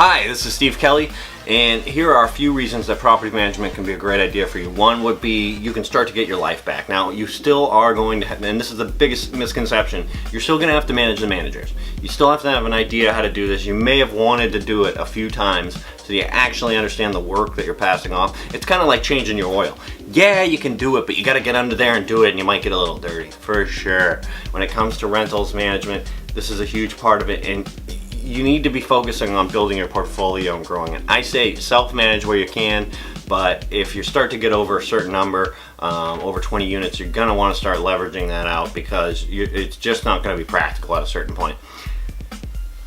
Hi, this is Steve Kelley, and here are a few reasons that property management can be a great idea for you. One would be you can start to get your life back. Now, you still are going to have, and this is the biggest misconception, you're still going to have to manage the managers. You still have to have an idea how to do this. You may have wanted to do it a few times so you actually understand the work that you're passing off. It's kind of like changing your oil. Yeah, you can do it, but you got to get under there and do it, and you might get a little dirty, for sure. When it comes to rentals management, this is a huge part of it, and you need to be focusing on building your portfolio and growing it. I say self-manage where you can, but if you start to get over a certain number, over 20 units, you're going to want to start leveraging that out because it's just not going to be practical at a certain point.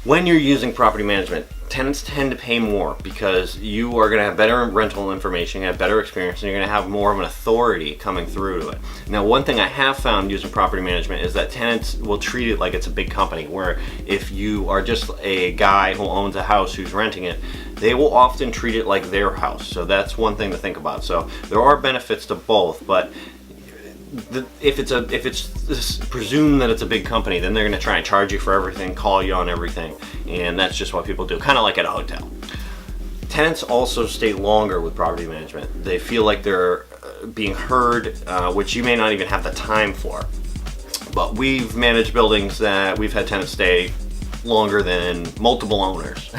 When you're using property management, tenants tend to pay more because you are going to have better rental information, have better experience, and you're going to have more of an authority coming through to it. Now, one thing I have found using property management is that tenants will treat it like it's a big company, where if you are just a guy who owns a house who's renting it, they will often treat it like their house. So that's one thing to think about. So there are benefits to both, but if it's presumed that it's a big company, then they're going to try and charge you for everything, call you on everything, and that's just what people do, kind of like at a hotel. Tenants also stay longer with property management. They feel like they're being heard, which you may not even have the time for. But we've managed buildings that we've had tenants stay longer than multiple owners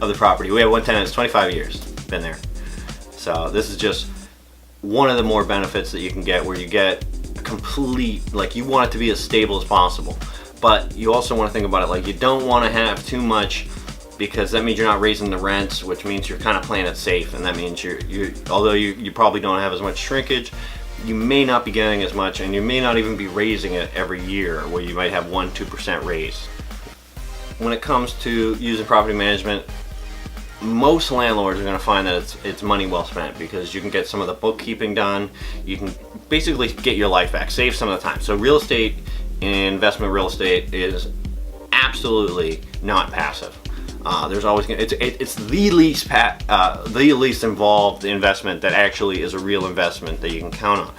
of the property. We have one tenant that's 25 years been there. So this is just one of the more benefits that you can get, where you get a complete, like, you want it to be as stable as possible, but you also want to think about it like you don't want to have too much, because that means you're not raising the rents, which means you're kind of playing it safe, and that means although you probably don't have as much shrinkage, you may not be getting as much, and you may not even be raising it every year, where you might have 1-2% raise. When it comes to using property management, most landlords are going to find that it's money well spent, because you can get some of the bookkeeping done. You can basically get your life back, save some of the time. So real estate, investment real estate, is absolutely not passive. There's always it's the least involved investment that actually is a real investment that you can count on.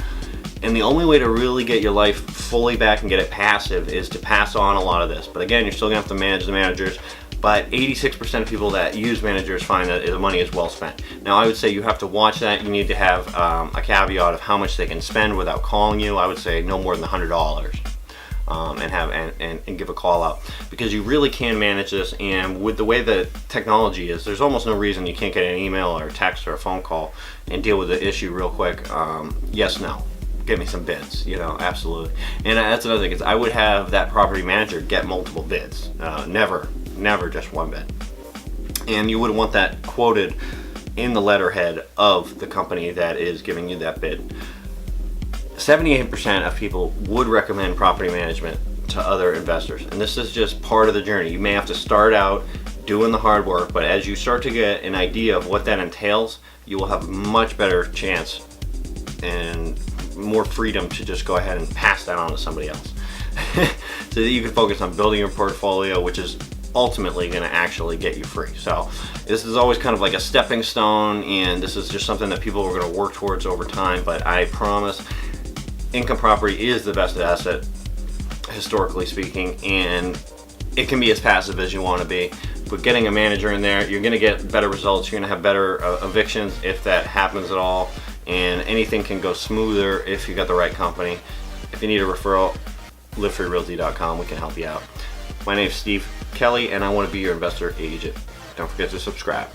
And the only way to really get your life fully back and get it passive is to pass on a lot of this. But again, you're still going to have to manage the managers. But 86% of people that use managers find that the money is well spent. Now, I would say you have to watch that. You need to have a caveat of how much they can spend without calling you. I would say no more than $100, and give a call out, because you really can manage this. And with the way that technology is, there's almost no reason you can't get an email or a text or a phone call and deal with the issue real quick. Yes, no. Get me some bids, absolutely. And that's another thing, is I would have that property manager get multiple bids, never just one bid. And you would want that quoted in the letterhead of the company that is giving you that bid. 78% of people would recommend property management to other investors, and this is just part of the journey. You may have to start out doing the hard work, but as you start to get an idea of what that entails, you will have a much better chance and more freedom to just go ahead and pass that on to somebody else. So that you can focus on building your portfolio, which is ultimately going to actually get you free. So this is always kind of like a stepping stone, and this is just something that people are going to work towards over time. But I promise, income property is the best asset, historically speaking, and it can be as passive as you want to be. But getting a manager in there, you're going to get better results. You're going to have better evictions if that happens at all, and anything can go smoother if you got the right company. If you need a referral, livefreerealty.com. We can help you out. My name is Steve Kelley, and I want to be your investor agent. Don't forget to subscribe.